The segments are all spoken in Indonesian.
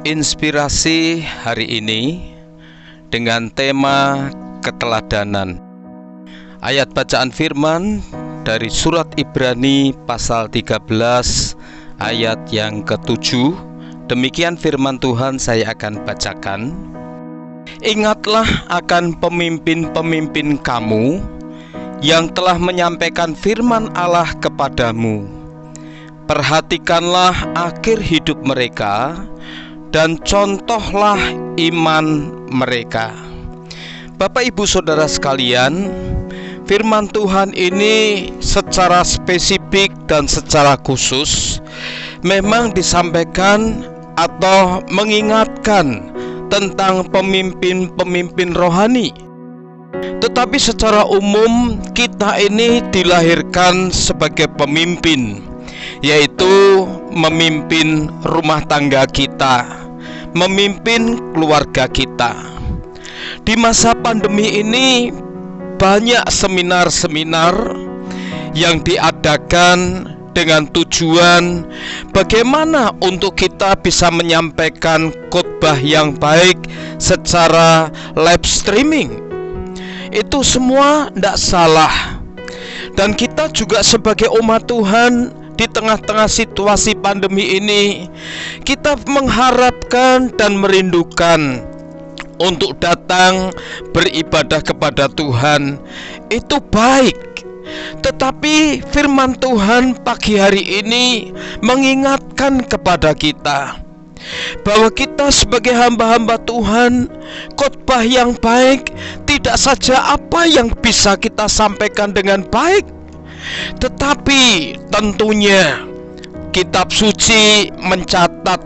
Inspirasi hari ini dengan tema keteladanan. Ayat bacaan firman dari surat Ibrani pasal 13 ayat yang ke-7. Demikian firman Tuhan, saya akan bacakan. Ingatlah akan pemimpin-pemimpin kamu yang telah menyampaikan firman Allah kepadamu. Perhatikanlah akhir hidup mereka dan contohlah iman mereka. Bapak, Ibu, Saudara sekalian, firman Tuhan ini secara spesifik dan secara khusus memang disampaikan atau mengingatkan tentang pemimpin-pemimpin rohani. Tetapi secara umum kita ini dilahirkan sebagai pemimpin, yaitu memimpin rumah tangga kita, memimpin keluarga kita. Di masa pandemi ini banyak seminar-seminar yang diadakan dengan tujuan bagaimana untuk kita bisa menyampaikan khotbah yang baik secara live streaming. Itu semua tidak salah. Dan kita juga sebagai umat Tuhan di tengah-tengah situasi pandemi ini, kita mengharapkan dan merindukan untuk datang beribadah kepada Tuhan. Itu baik. Tetapi firman Tuhan pagi hari ini mengingatkan kepada kita bahwa kita sebagai hamba-hamba Tuhan, khotbah yang baik tidak saja apa yang bisa kita sampaikan dengan baik, tetapi tentunya kitab suci mencatat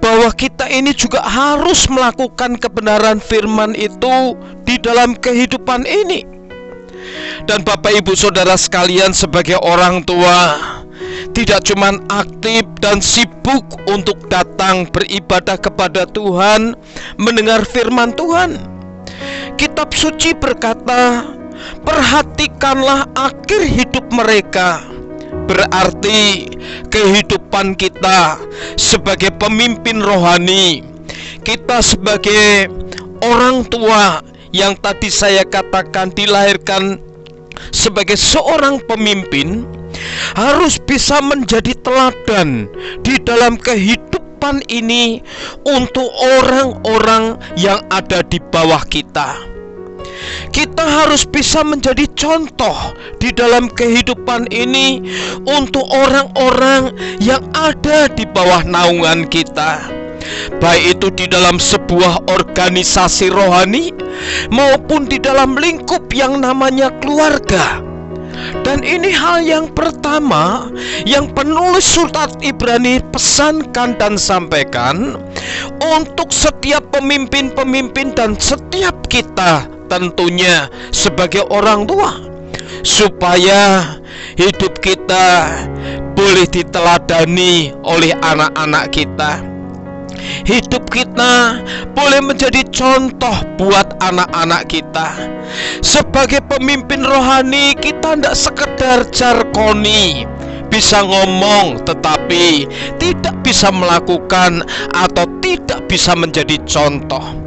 bahwa kita ini juga harus melakukan kebenaran firman itu di dalam kehidupan ini. Dan Bapak, Ibu, Saudara sekalian, sebagai orang tua tidak cuma aktif dan sibuk untuk datang beribadah kepada Tuhan, mendengar firman Tuhan. Kitab suci berkata, perhatikanlah akhir hidup mereka. Berarti kehidupan kita sebagai pemimpin rohani, kita sebagai orang tua yang tadi saya katakan dilahirkan sebagai seorang pemimpin, harus bisa menjadi teladan di dalam kehidupan ini untuk orang-orang yang ada di bawah kita. Kita harus bisa menjadi contoh di dalam kehidupan ini untuk orang-orang yang ada di bawah naungan kita, baik itu di dalam sebuah organisasi rohani maupun di dalam lingkup yang namanya keluarga. Dan ini hal yang pertama yang penulis surat Ibrani pesankan dan sampaikan untuk setiap pemimpin-pemimpin dan setiap kita tentunya sebagai orang tua, supaya hidup kita boleh diteladani oleh anak-anak kita. Hidup kita boleh menjadi contoh buat anak-anak kita. Sebagai pemimpin rohani, kita tidak sekedar jargoni, bisa ngomong tetapi tidak bisa melakukan atau tidak bisa menjadi contoh.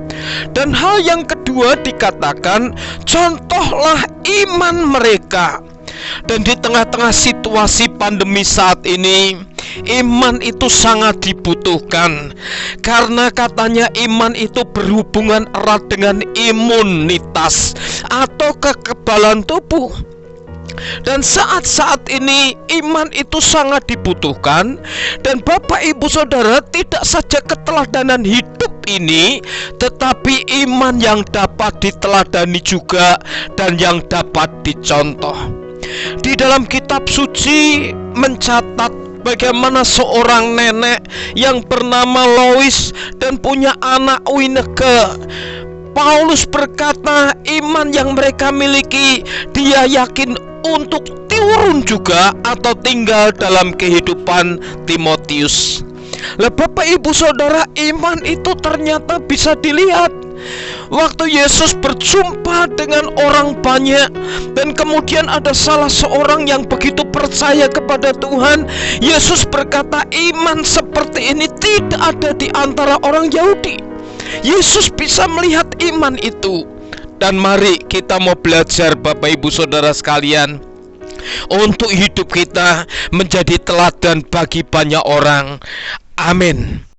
Dan hal yang kedua dikatakan, contohlah iman mereka. Dan di tengah-tengah situasi pandemi saat ini, iman itu sangat dibutuhkan, karena katanya iman itu berhubungan erat dengan imunitas atau kekebalan tubuh. Dan saat-saat ini iman itu sangat dibutuhkan. Dan Bapak, Ibu, Saudara, tidak saja keteladanan hidup ini, tetapi iman yang dapat diteladani juga dan yang dapat dicontoh. Di dalam kitab suci mencatat bagaimana seorang nenek yang bernama Lois dan punya anak Wineke. Paulus berkata, iman yang mereka miliki dia yakin untuk turun juga atau tinggal dalam kehidupan Timotius. Lah Bapak, Ibu, Saudara, iman itu ternyata bisa dilihat. Waktu Yesus berjumpa dengan orang banyak, dan kemudian ada salah seorang yang begitu percaya kepada Tuhan, Yesus berkata iman seperti ini tidak ada di antara orang Yahudi. Yesus bisa melihat iman itu. Dan mari kita mau belajar, Bapak Ibu Saudara sekalian, untuk hidup kita menjadi teladan bagi banyak orang. Amin.